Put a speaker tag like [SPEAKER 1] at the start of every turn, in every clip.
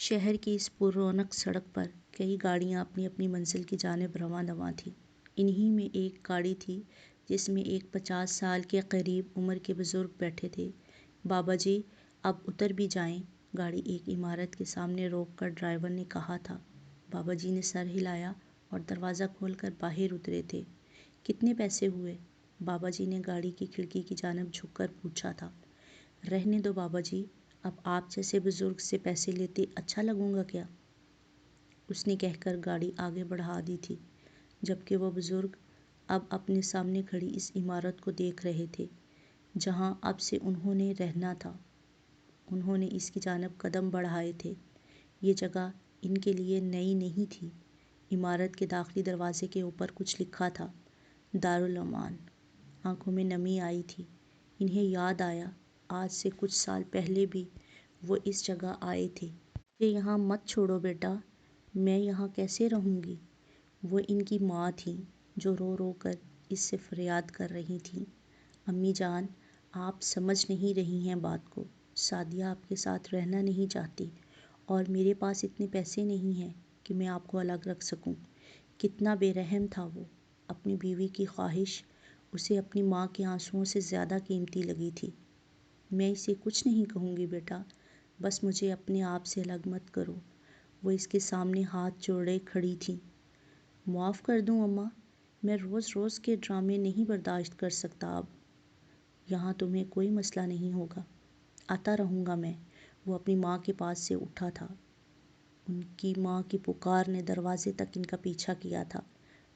[SPEAKER 1] شہر کی اس پر رونق سڑک پر کئی گاڑیاں اپنی اپنی منزل کی جانب رواں دواں تھیں۔ انہی میں ایک گاڑی تھی جس میں ایک 50 سال کے قریب عمر کے بزرگ بیٹھے تھے۔ بابا جی اب اتر بھی جائیں، گاڑی ایک عمارت کے سامنے روک کر ڈرائیور نے کہا تھا۔ بابا جی نے سر ہلایا اور دروازہ کھول کر باہر اترے تھے۔ کتنے پیسے ہوئے؟ بابا جی نے گاڑی کی کھڑکی کی جانب جھک کر پوچھا تھا۔ رہنے دو بابا جی، اب آپ جیسے بزرگ سے پیسے لیتے اچھا لگوں گا کیا؟ اس نے کہہ کر گاڑی آگے بڑھا دی تھی، جبکہ وہ بزرگ اب اپنے سامنے کھڑی اس عمارت کو دیکھ رہے تھے جہاں اب سے انہوں نے رہنا تھا۔ انہوں نے اس کی جانب قدم بڑھائے تھے۔ یہ جگہ ان کے لیے نئی نہیں تھی۔ عمارت کے داخلی دروازے کے اوپر کچھ لکھا تھا، دارالامان۔ آنکھوں میں نمی آئی تھی۔ انہیں یاد آیا آج سے کچھ سال پہلے بھی وہ اس جگہ آئے تھے۔ مجھے یہاں مت چھوڑو بیٹا، میں یہاں کیسے رہوں گی؟ وہ ان کی ماں تھیں جو رو رو کر اس سے فریاد کر رہی تھیں۔ امی جان، آپ سمجھ نہیں رہی ہیں بات کو۔ سعدیہ آپ کے ساتھ رہنا نہیں چاہتی اور میرے پاس اتنے پیسے نہیں ہیں کہ میں آپ کو الگ رکھ سکوں۔ کتنا بے رحم تھا وہ۔ اپنی بیوی کی خواہش اسے اپنی ماں کے آنسوؤں سے زیادہ قیمتی لگی تھی۔ میں اسے کچھ نہیں کہوں گی بیٹا، بس مجھے اپنے آپ سے الگ مت کرو۔ وہ اس کے سامنے ہاتھ جوڑے کھڑی تھیں۔ معاف کر دوں اماں، میں روز روز کے ڈرامے نہیں برداشت کر سکتا اب۔ یہاں تمہیں کوئی مسئلہ نہیں ہوگا، آتا رہوں گا میں۔ وہ اپنی ماں کے پاس سے اٹھا تھا۔ ان کی ماں کی پکار نے دروازے تک ان کا پیچھا کیا تھا،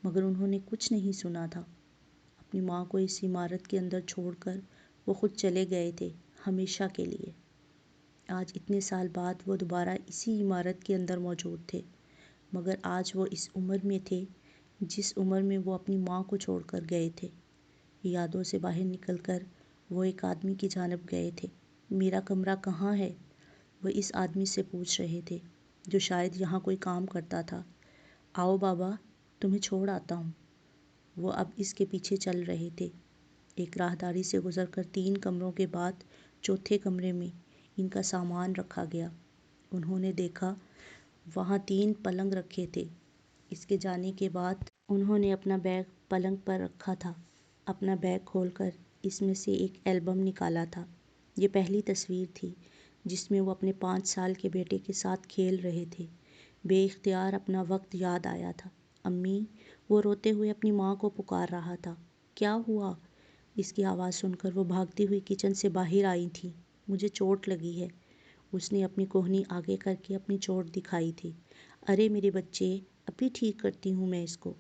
[SPEAKER 1] مگر انہوں نے کچھ نہیں سنا تھا۔ اپنی ماں کو اس عمارت کے اندر چھوڑ کر وہ خود چلے گئے تھے، ہمیشہ کے لیے۔ آج اتنے سال بعد وہ دوبارہ اسی عمارت کے اندر موجود تھے، مگر آج وہ اس عمر میں تھے جس عمر میں وہ اپنی ماں کو چھوڑ کر گئے تھے۔ یادوں سے باہر نکل کر وہ ایک آدمی کی جانب گئے تھے۔ میرا کمرہ کہاں ہے؟ وہ اس آدمی سے پوچھ رہے تھے جو شاید یہاں کوئی کام کرتا تھا۔ آؤ بابا، تمہیں چھوڑ آتا ہوں۔ وہ اب اس کے پیچھے چل رہے تھے۔ ایک راہداری سے گزر کر 3 کمروں کے بعد چوتھے کمرے میں ان کا سامان رکھا گیا۔ انہوں نے دیکھا وہاں 3 پلنگ رکھے تھے۔ اس کے جانے کے بعد انہوں نے اپنا بیگ پلنگ پر رکھا تھا۔ اپنا بیگ کھول کر اس میں سے ایک البم نکالا تھا۔ یہ پہلی تصویر تھی جس میں وہ اپنے 5 سال کے بیٹے کے ساتھ کھیل رہے تھے۔ بے اختیار اپنا وقت یاد آیا تھا۔ امی، وہ روتے ہوئے اپنی ماں کو پکار رہا تھا۔ کیا ہوا؟ اس کی آواز سن کر وہ بھاگتی ہوئی کچن سے باہر آئی تھیں۔ مجھے چوٹ لگی ہے۔ اس نے اپنی کوہنی آگے کر کے اپنی چوٹ دکھائی تھی۔ ارے میرے بچے، ابھی ٹھیک کرتی ہوں میں اس کو۔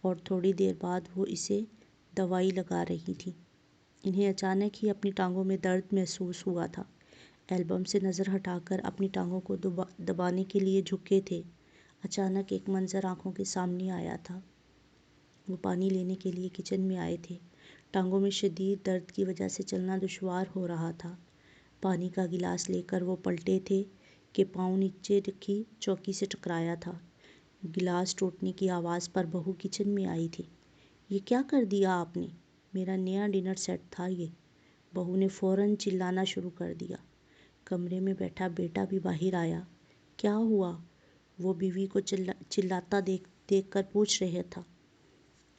[SPEAKER 1] اور تھوڑی دیر بعد وہ اسے دوائی لگا رہی تھیں۔ انہیں اچانک ہی اپنی ٹانگوں میں درد محسوس ہوا تھا۔ البم سے نظر ہٹا کر اپنی ٹانگوں کو دبانے کے لیے جھکے تھے۔ اچانک ایک منظر آنکھوں کے سامنے آیا تھا۔ وہ پانی لینے کے لیے کچن میں آئے تھے۔ ٹانگوں میں شدید درد کی وجہ سے چلنا دشوار ہو رہا تھا۔ پانی کا گلاس لے کر وہ پلٹے تھے کہ پاؤں نیچے رکھی چوکی سے ٹکرایا تھا۔ گلاس ٹوٹنے کی آواز پر بہو کچن میں آئی تھی۔ یہ کیا کر دیا آپ نے؟ میرا نیا ڈنر سیٹ تھا یہ۔ بہو نے فوراً چلانا شروع کر دیا۔ کمرے میں بیٹھا بیٹا بھی باہر آیا۔ کیا ہوا؟ وہ بیوی کو چلاتا دیکھ کر پوچھ رہا تھا۔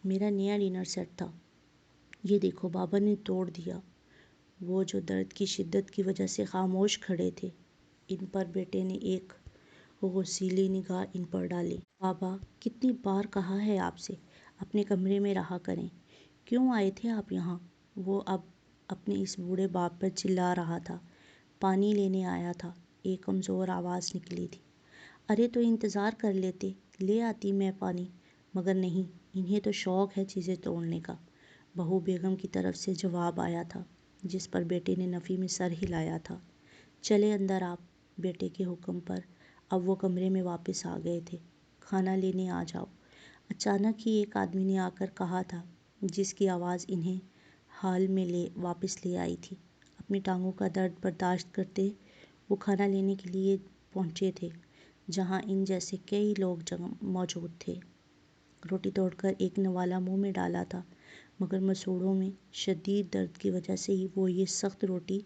[SPEAKER 1] میرا نیا ڈنر سیٹ تھا، یہ دیکھو بابا نے توڑ دیا۔ وہ جو درد کی شدت کی وجہ سے خاموش کھڑے تھے، ان پر بیٹے نے ایک غصیلی نگاہ ان پر ڈالی۔ بابا، کتنی بار کہا ہے آپ سے اپنے کمرے میں رہا کریں، کیوں آئے تھے آپ یہاں؟ وہ اب اپنے اس بوڑھے باپ پر چلا رہا تھا۔ پانی لینے آیا تھا، ایک کمزور آواز نکلی تھی۔ ارے تو انتظار کر لیتے، لے آتی میں پانی، مگر نہیں، انہیں تو شوق ہے چیزیں توڑنے کا۔ بہو بیگم کی طرف سے جواب آیا تھا، جس پر بیٹے نے نفی میں سر ہلایا تھا۔ چلے اندر آپ۔ بیٹے کے حکم پر اب وہ کمرے میں واپس آ گئے تھے۔ کھانا لینے آ جاؤ، اچانک ہی ایک آدمی نے آ کر کہا تھا، جس کی آواز انہیں حال میں واپس لے آئی تھی۔ اپنی ٹانگوں کا درد برداشت کرتے وہ کھانا لینے کے لیے پہنچے تھے، جہاں ان جیسے کئی لوگ موجود تھے۔ روٹی توڑ کر ایک نوالا منہ میں ڈالا تھا، مگر مسوڑھوں میں شدید درد کی وجہ سے ہی وہ یہ سخت روٹی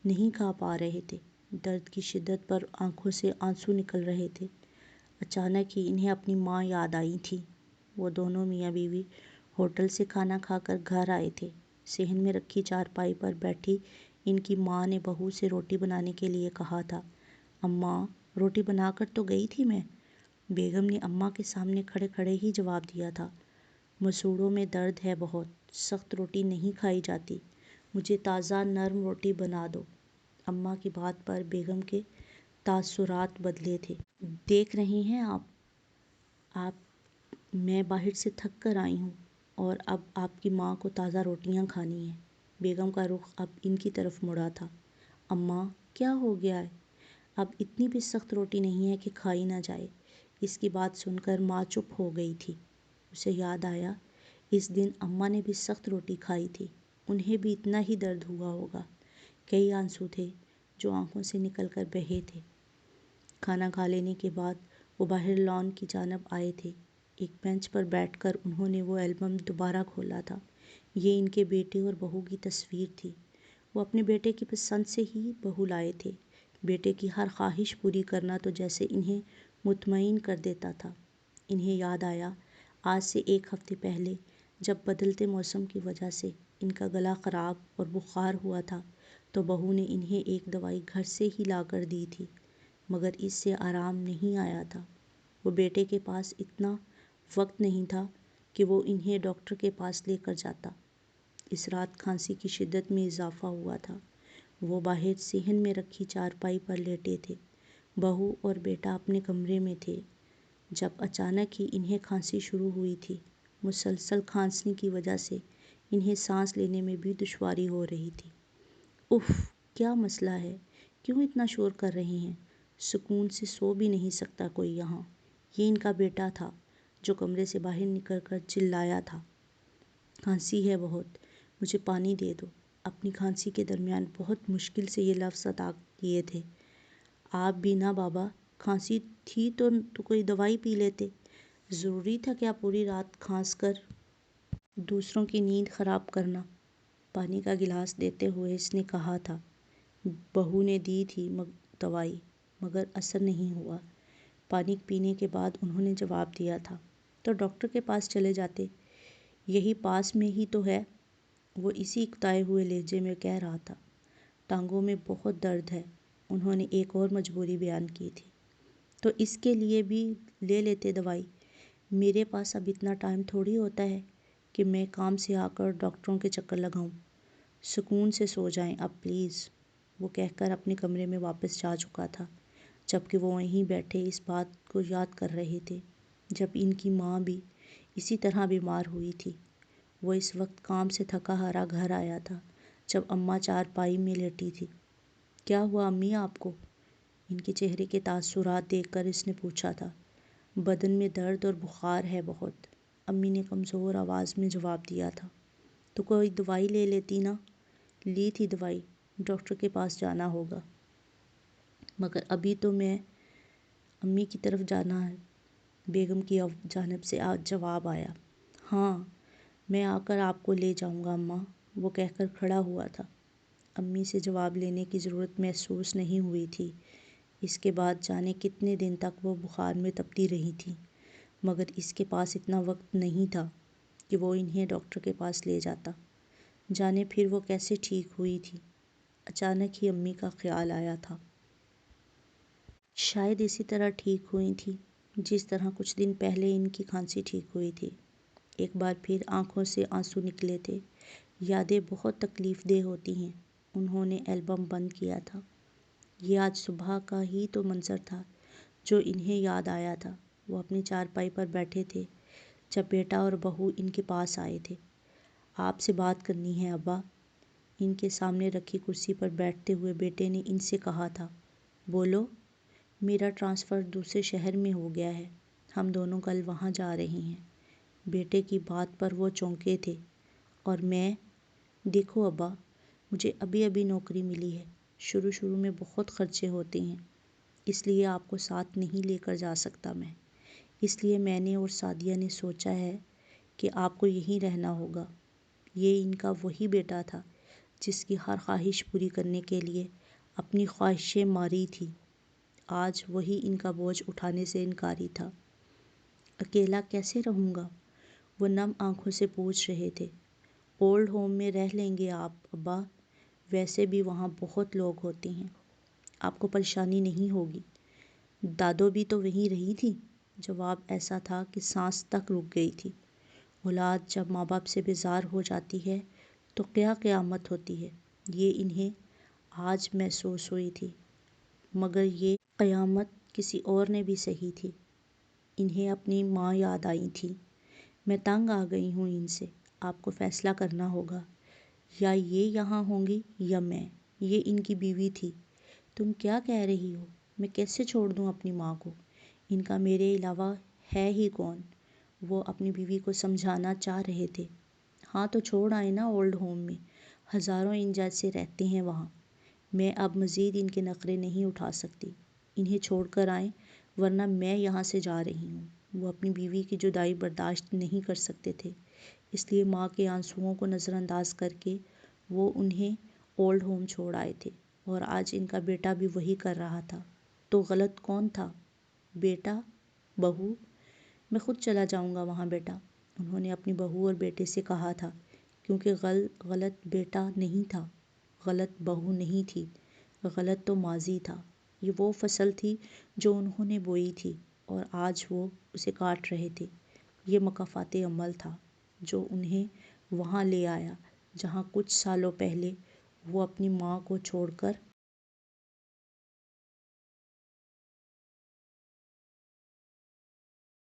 [SPEAKER 1] نہیں کھا پا رہے تھے۔ درد کی شدت پر آنکھوں سے آنسو نکل رہے تھے۔ اچانک ہی انہیں اپنی ماں یاد آئی تھی۔ وہ دونوں میاں بیوی ہوٹل سے کھانا کھا کر گھر آئے تھے۔ صحن میں رکھی چارپائی پر بیٹھی ان کی ماں نے بہو سے روٹی بنانے کے لیے کہا تھا۔ اماں، روٹی بنا کر تو گئی تھی میں۔ بیگم نے اماں کے سامنے کھڑے کھڑے ہی جواب دیا تھا۔ مسوڑھوں میں درد ہے بہت، سخت روٹی نہیں کھائی جاتی، مجھے تازہ نرم روٹی بنا دو۔ اماں کی بات پر بیگم کے تاثرات بدلے تھے۔ دیکھ رہی ہیں آپ میں باہر سے تھک کر آئی ہوں اور اب آپ کی ماں کو تازہ روٹیاں کھانی ہیں۔ بیگم کا رخ اب ان کی طرف مڑا تھا۔ اماں، کیا ہو گیا ہے؟ اب اتنی بھی سخت روٹی نہیں ہے کہ کھائی نہ جائے۔ اس کی بات سن کر ماں چپ ہو گئی تھی۔ اسے یاد آیا اس دن اماں نے بھی سخت روٹی کھائی تھی، انہیں بھی اتنا ہی درد ہوا ہوگا۔ کئی آنسو تھے جو آنکھوں سے نکل کر بہے تھے۔ کھانا کھا لینے کے بعد وہ باہر لان کی جانب آئے تھے۔ ایک بینچ پر بیٹھ کر انہوں نے وہ البم دوبارہ کھولا تھا۔ یہ ان کے بیٹے اور بہو کی تصویر تھی۔ وہ اپنے بیٹے کی پسند سے ہی بہو لائے تھے۔ بیٹے کی ہر خواہش پوری کرنا تو جیسے انہیں مطمئن کر دیتا تھا۔ انہیں یاد آیا آج سے 1 ہفتے پہلے جب بدلتے موسم کی وجہ سے ان کا گلا خراب اور بخار ہوا تھا تو بہو نے انہیں ایک دوائی گھر سے ہی لا کر دی تھی، مگر اس سے آرام نہیں آیا تھا۔ وہ بیٹے کے پاس اتنا وقت نہیں تھا کہ وہ انہیں ڈاکٹر کے پاس لے کر جاتا۔ اس رات کھانسی کی شدت میں اضافہ ہوا تھا۔ وہ باہر صحن میں رکھی چارپائی پر لیٹے تھے۔ بہو اور بیٹا اپنے کمرے میں تھے جب اچانک ہی انہیں کھانسی شروع ہوئی تھی۔ مسلسل کھانسنے کی وجہ سے انہیں سانس لینے میں بھی دشواری ہو رہی تھی۔ اف، کیا مسئلہ ہے؟ کیوں اتنا شور کر رہے ہیں؟ سکون سے سو بھی نہیں سکتا کوئی یہاں۔ یہ ان کا بیٹا تھا جو کمرے سے باہر نکل کر چلایا تھا۔ کھانسی ہے بہت، مجھے پانی دے دو۔ اپنی کھانسی کے درمیان بہت مشکل سے یہ لفظ ادا کیے تھے۔ آپ بھی نہ بابا، کھانسی تھی تو کوئی دوائی پی لیتے۔ ضروری تھا کیا پوری رات کھانس کر دوسروں کی نیند خراب کرنا؟ پانی کا گلاس دیتے ہوئے اس نے کہا تھا۔ بہو نے دی تھی دوائی مگر اثر نہیں ہوا۔ پانی پینے کے بعد انہوں نے جواب دیا تھا، تو ڈاکٹر کے پاس چلے جاتے، یہی پاس میں ہی تو ہے۔ وہ اسی اکتائے ہوئے لہجے میں کہہ رہا تھا۔ ٹانگوں میں بہت درد ہے، انہوں نے ایک اور مجبوری بیان کی تھی۔ تو اس کے لیے بھی لے لیتے دوائی۔ میرے پاس اب اتنا ٹائم تھوڑی ہوتا ہے کہ میں کام سے آ کر ڈاکٹروں کے چکر لگاؤں۔ سکون سے سو جائیں اب پلیز۔ وہ کہہ کر اپنے کمرے میں واپس جا چکا تھا، جبکہ وہ وہیں بیٹھے اس بات کو یاد کر رہے تھے جب ان کی ماں بھی اسی طرح بیمار ہوئی تھی۔ وہ اس وقت کام سے تھکا ہارا گھر آیا تھا جب اماں چارپائی میں لیٹی تھی۔ کیا ہوا امی آپ کو؟ ان کے چہرے کے تاثرات دیکھ کر اس نے پوچھا تھا۔ بدن میں درد اور بخار ہے بہت، امی نے کمزور آواز میں جواب دیا تھا۔ تو کوئی دوائی لے لیتی نا؟ لی تھی دوائی، ڈاکٹر کے پاس جانا ہوگا، مگر ابھی تو میں امی کی طرف جانا ہے۔ بیگم کی جانب سے جواب آیا۔ ہاں، میں آ کر آپ کو لے جاؤں گا اماں، وہ کہہ کر کھڑا ہوا تھا۔ امی سے جواب لینے کی ضرورت محسوس نہیں ہوئی تھی۔ اس کے بعد جانے کتنے دن تک وہ بخار میں تپتی رہی تھیں، مگر اس کے پاس اتنا وقت نہیں تھا کہ وہ انہیں ڈاکٹر کے پاس لے جاتا۔ جانے پھر وہ کیسے ٹھیک ہوئی تھی؟ اچانک ہی امی کا خیال آیا تھا۔ شاید اسی طرح ٹھیک ہوئی تھی جس طرح کچھ دن پہلے ان کی کھانسی ٹھیک ہوئی تھی۔ ایک بار پھر آنکھوں سے آنسو نکلے تھے۔ یادیں بہت تکلیف دہ ہوتی ہیں۔ انہوں نے البم بند کیا تھا۔ یہ آج صبح کا ہی تو منظر تھا جو انہیں یاد آیا تھا۔ وہ اپنی چارپائی پر بیٹھے تھے جب بیٹا اور بہو ان کے پاس آئے تھے۔ آپ سے بات کرنی ہے ابا، ان کے سامنے رکھی کرسی پر بیٹھتے ہوئے بیٹے نے ان سے کہا تھا۔ بولو۔ میرا ٹرانسفر دوسرے شہر میں ہو گیا ہے، ہم دونوں کل وہاں جا رہے ہیں۔ بیٹے کی بات پر وہ چونکے تھے۔ اور میں؟ دیکھو ابا، مجھے ابھی ابھی نوکری ملی ہے، شروع میں بہت خرچے ہوتے ہیں، اس لیے آپ کو ساتھ نہیں لے کر جا سکتا میں۔ اس لیے میں نے اور سعدیہ نے سوچا ہے کہ آپ کو یہیں رہنا ہوگا۔ یہ ان کا وہی بیٹا تھا جس کی ہر خواہش پوری کرنے کے لیے اپنی خواہشیں ماری تھی، آج وہی ان کا بوجھ اٹھانے سے انکاری تھا۔ اکیلا کیسے رہوں گا؟ وہ نم آنکھوں سے پوچھ رہے تھے۔ اولڈ ہوم میں رہ لیں گے آپ ابا، ویسے بھی وہاں بہت لوگ ہوتے ہیں، آپ کو پریشانی نہیں ہوگی۔ دادو بھی تو وہیں رہی تھی۔ جواب ایسا تھا کہ سانس تک رک گئی تھی۔ اولاد جب ماں باپ سے بیزار ہو جاتی ہے تو کیا قیامت ہوتی ہے، یہ انہیں آج محسوس ہوئی تھی، مگر یہ قیامت کسی اور نے بھی سہی تھی۔ انہیں اپنی ماں یاد آئی تھی۔ میں تنگ آ گئی ہوں ان سے، آپ کو فیصلہ کرنا ہوگا، یا یہ یہاں ہوں گی یا میں۔ یہ ان کی بیوی تھی۔ تم کیا کہہ رہی ہو؟ میں کیسے چھوڑ دوں اپنی ماں کو؟ ان کا میرے علاوہ ہے ہی کون؟ وہ اپنی بیوی کو سمجھانا چاہ رہے تھے۔ ہاں تو چھوڑ آئے نا اولڈ ہوم میں، ہزاروں ان جیسے رہتے ہیں وہاں۔ میں اب مزید ان کے نخرے نہیں اٹھا سکتی، انہیں چھوڑ کر آئیں ورنہ میں یہاں سے جا رہی ہوں۔ وہ اپنی بیوی کی جدائی برداشت نہیں کر سکتے تھے، اس لیے ماں کے آنسوؤں کو نظر انداز کر کے وہ انہیں اولڈ ہوم چھوڑ آئے تھے، اور آج ان کا بیٹا بھی وہی کر رہا تھا۔ تو غلط کون تھا؟ بیٹا؟ بہو؟ میں خود چلا جاؤں گا وہاں بیٹا، انہوں نے اپنی بہو اور بیٹے سے کہا تھا، کیونکہ غلط بیٹا نہیں تھا، غلط بہو نہیں تھی، غلط تو ماضی تھا۔ یہ وہ فصل تھی جو انہوں نے بوئی تھی اور آج وہ اسے کاٹ رہے تھے۔ یہ مکافات عمل تھا جو انہیں وہاں لے آیا جہاں کچھ سالوں پہلے وہ اپنی ماں کو چھوڑ کر